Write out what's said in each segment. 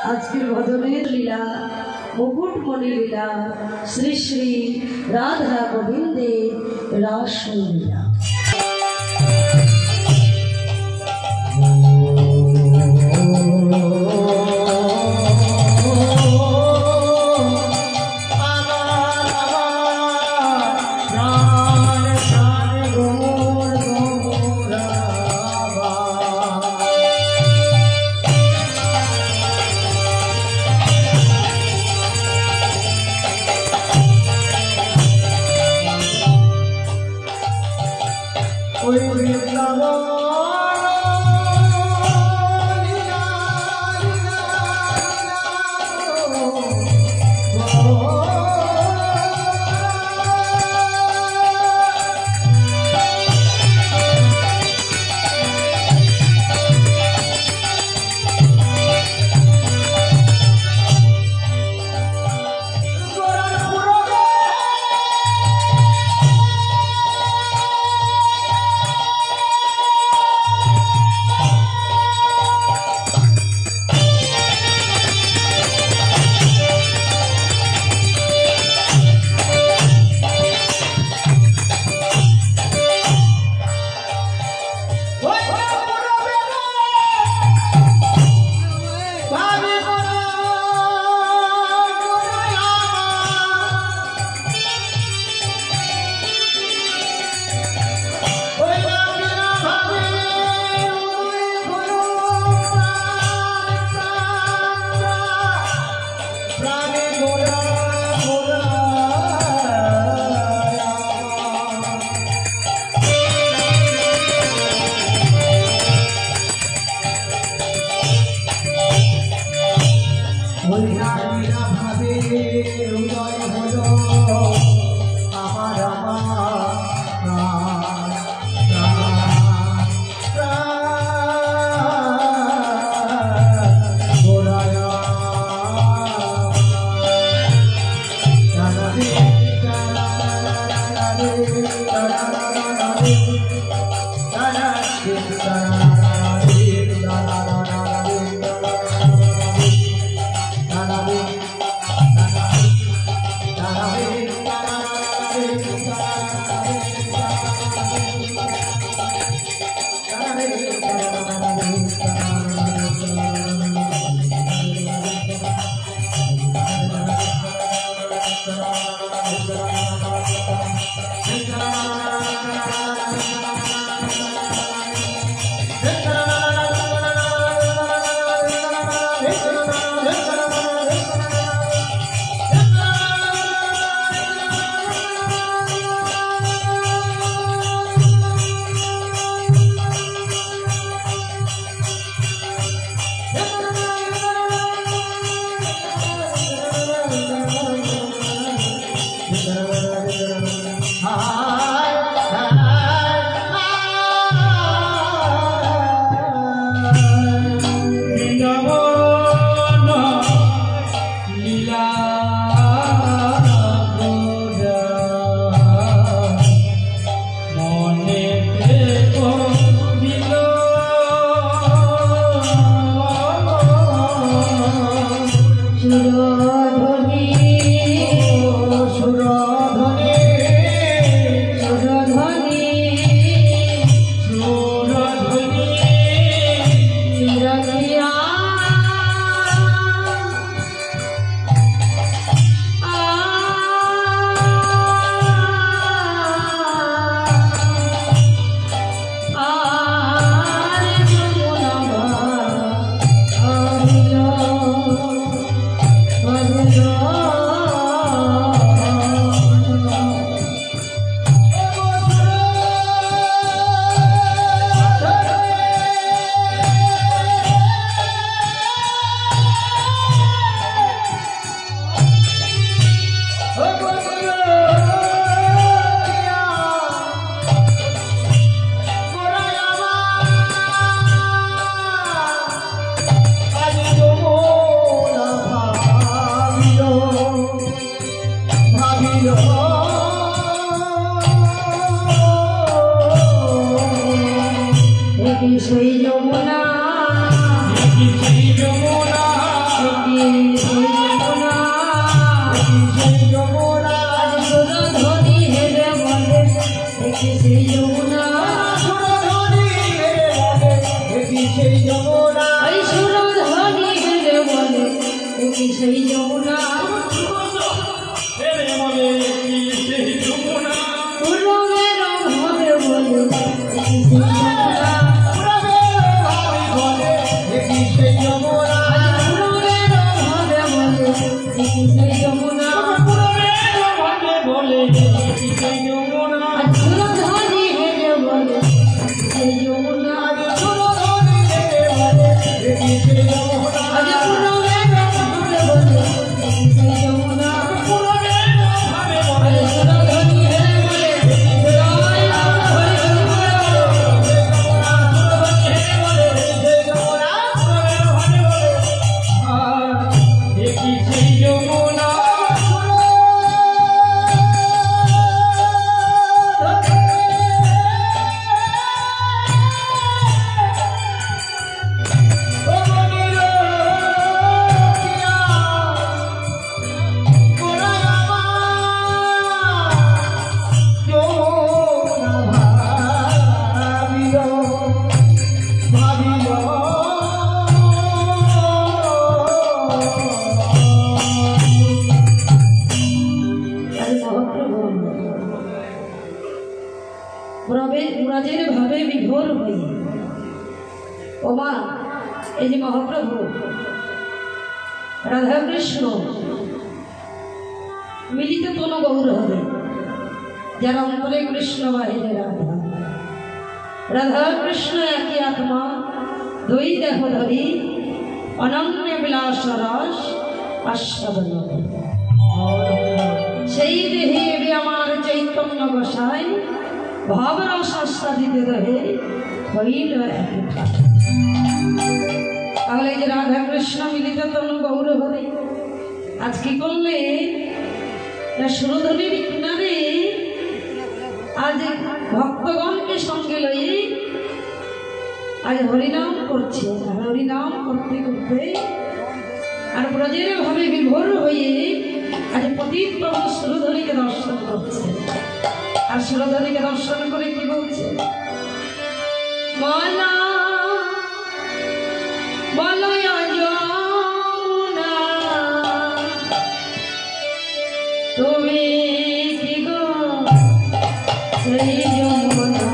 আজকের ভজনের লীলা মুকুটমণি লীলা শ্রী শ্রী রাধা গোবিন্দের রাসলীলা। Shri Yamuna সেই যমুনা ওই সুরধনী হেরে বলে কি সেই যমুনা হেরে বলে কি সেই যমুনা পুরমের হবে বলে কি সেই যমুনা পুরমের বলে কি সেই যমুনা পুরমের হবে বলে কি সেই যমুনা পুরমের বলে কি সেই যমুনা সুরধনী হেরে বলে সেই যমুনা সুরধনী হেরে বলে কি সেই যমুনা পুরমের হবে বলে কি সেই যমুনা পুরমের বলে সুরধনী হেরে বলে জয় রাম হরি হরি ব্রজের ভাবে বিভোর হই ওমা এই যে মহাপ্রভু রাধাকৃষ্ণ মিলিত কোন গৌর হবে যার অন্তরে কৃষ্ণ বাহিরে রাধা রাধা কৃষ্ণ একই আত্মা দুই দেহ ধরি অনন্য বিলাস রস আস্বাদন সেই দেহে এবে আমার চৈতন্য গোসাই ভাবরস আস্বাদিতে রহে হইল একটা তাহলে এই যে রাধা কৃষ্ণ মিলিত তনু গৌর হরি আজ কি করলে সুরধনীর কিনারে আজ ভক্তগণকে সঙ্গে লয়ে আজ হরিনাম করছে হরিনাম করতে করতে আর ব্রজের ভাবে বিভোর হয়ে আজ পতিত প্রভু সুরধনীকে দর্শন করছে আর সুরধনীকে দর্শন করে কি বলছে বলা বলয় যমুনা তুমি কি গো সেই যমুনা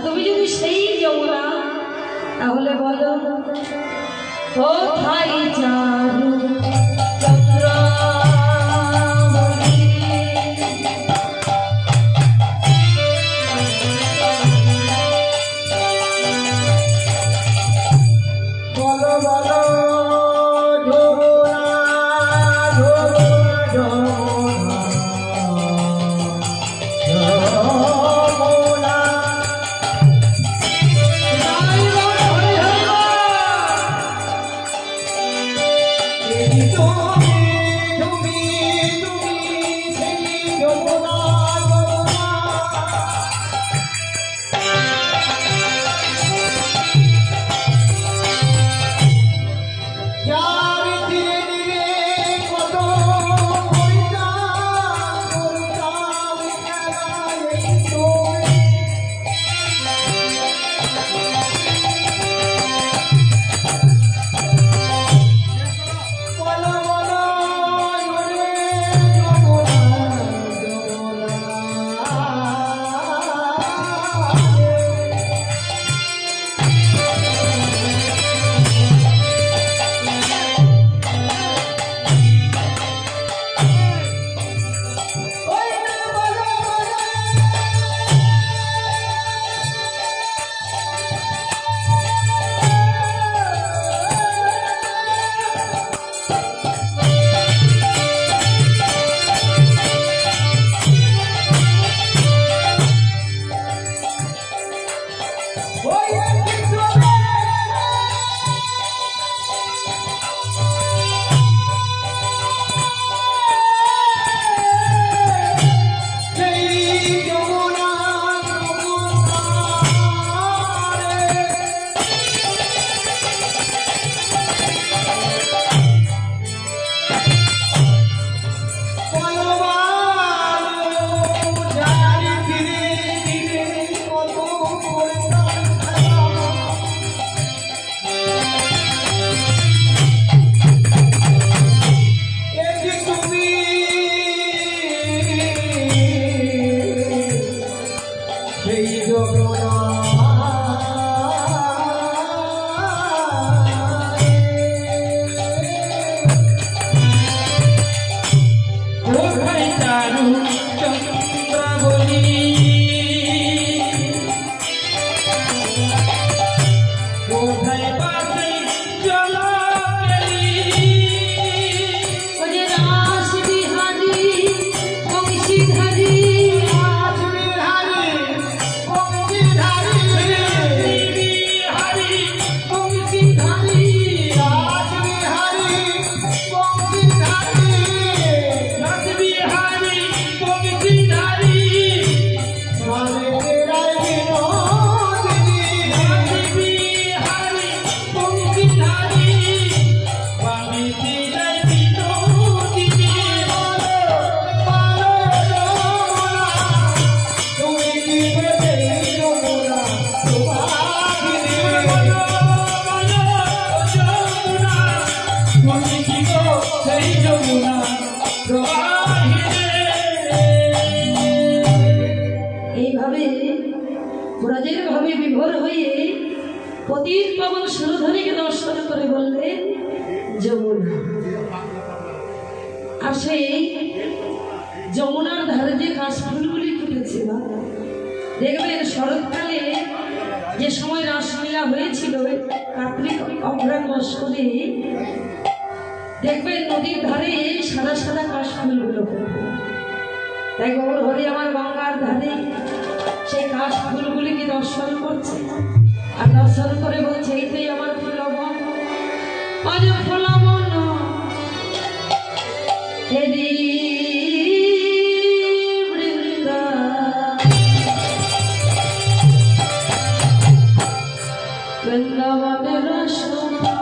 তুমি যদি সেই যমুনা তাহলে বলো কোথায় চারু এইভাবে ব্রজের ভাবে বিভোর হয়ে পতিত পাবন সুরধনীকে দর্শন করে বললেন যমুনা। আর সেই যমুনার ধারে যে কাশফুলগুলি ফুটেছে না, দেখবেন শরৎকালে যে সময় রাসলীলা হয়েছিল কার্তিক অঘ্রাণ মাস করে, দেখবেন নদীর ধারে সাদা সাদা কাশফুলগুলো ফুটবে। তাই গৌর হরি আমার গঙ্গার ধারে সেই কাশফুলগুলিকে দর্শন করছে, আর দর্শন করে বলছে এইটাই আমার ফুলবন, আজ ফুলবন হেরি বৃন্দা বৃন্দাবনের রসনা।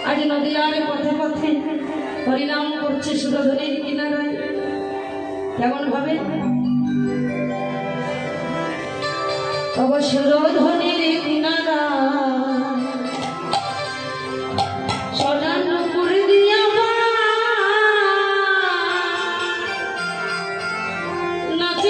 আজ নদীয়ার পথে পথে হরিনাম করছে সুরধনীর কিনারায়। কেমন ভাবে তব সুরধনীর কিনারা সদানপুর দিয়া নাচে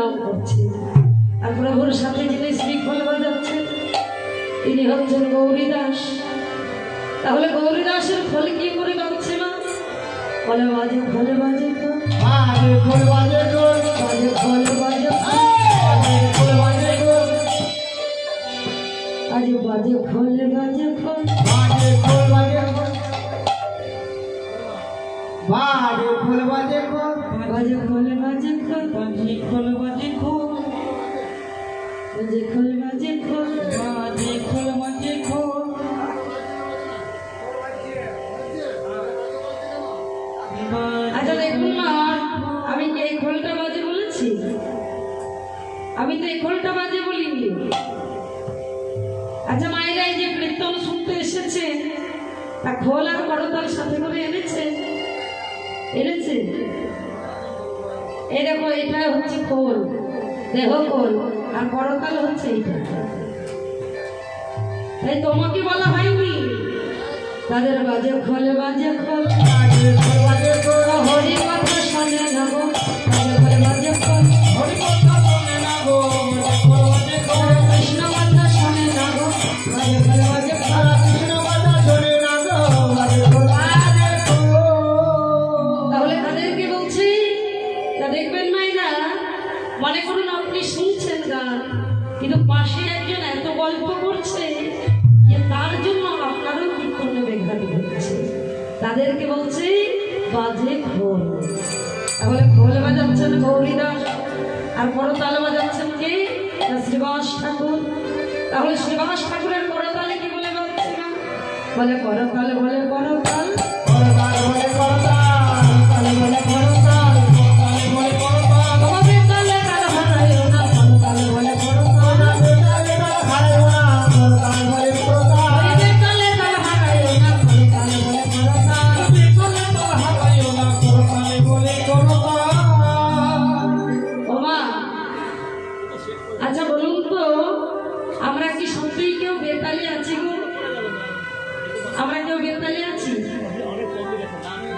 হরিনাম করছে। আর প্রভুর সাথে যিনি শ্রীফল বাজাচ্ছেন তিনি হচ্ছেন গৌরীদাস। তাহলে গৌরীদাসের ফল কি করে বাজছে না? ফলে বাজে ফলে বাজে ফল, বাজে ফল বাজে ফল, বাজে ফলে বাজে ফল, বাজে ফল বাজে ফল, আজ বাজে ফলে বাজে ফল, বাজে ফল বাজে ফল, বাজে ফল বাজে ফল, বাজে ফলে বাজে ফল, বাজে ফল বাজে ফল, বাজে ফল বাজে ফল, বাজে ফল বাজে ফল। আচ্ছা দেখুন না, আমি কি এই খোলটা বাজে বলেছি? আমি তো এই খোলটা বাজে বলিনি। আচ্ছা মায়েরা এই যে কীর্তন শুনতে এসেছে তা খোল আর করতাল সাথে করে এনেছে? এনেছে? এই দেখো এটা হচ্ছে খোল, দেহ খোল, আর করতাল হচ্ছে এইটা। তাই তোমাকে বলা হয়নি তাদের বাজে খোলে বাজে খোল, বাজে ফল বাজে ফল, হরি কথা শোনে না গো, বাজে খোলে বাজে খোল, হরি কথা শোনে না গো, বাজে ফল বাজে ফল, কৃষ্ণ কথা শোনে না গো, বাজে খোলে বাজে খোল। কৃষ্ণ কথা শোনে না গো, বাজে ফল বাজে ফল। তাহলে তাদেরকে বলছি, তা দেখবেন মাইরা, মনে করুন আপনি শুনছেন গান, কিন্তু পাশে একজন এত গল্প করছে যে তার জন্য আপনারও কীর্তনে ব্যাঘাত ঘটছে। তাদেরকে বলছি বাজে খোল। তাহলে খোল বাজাচ্ছেন গৌরীদাস, আর করতাল বাজাচ্ছেন কে? না শ্রীবাস ঠাকুর। তাহলে শ্রীবাস ঠাকুরের করতালে কি বলে বাজছে না? বলে করতাল, বলে করতাল, করতাল বলে করতাল, তালে বলে করতাল, করতাল বলে করতাল, তোমাদের তালে তাল হারায়ও না, করতাল বলে করতাল, করতালে তাল হারায়ও না, করতাল বলে করতাল, তোমাদের তালে তাল হারায়ও না, করতাল বলে করতাল। করতালে তাল হারায়ও না, করতাল বলে করতাল। ওমা, আচ্ছা বলুন তো, আমরা কি সত্যিই কেউ বেতালি আছি গো? আমরা কেউ বেতালি আছি?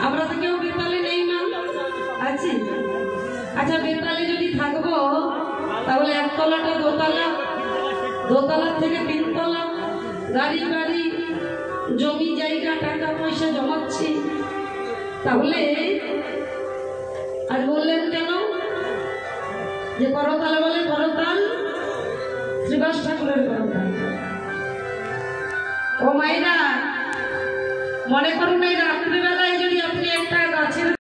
আমরা তো কেউ বেতালি নেই না, আছি? আচ্ছা বেতালি যদি থাকবো তাহলে একতলাটা দোতলা, দোতলার থেকে তিনতলা, গাড়ি বাড়ি, জমি জায়গা, টাকা পয়সা জমাচ্ছি। তাহলে আর বললেন কেন যে করতাল বলে করতাল, শ্রীবাস ঠাকুরের করতাল? ও মায়েরা, মনে করুন এই রাত্রিবেলা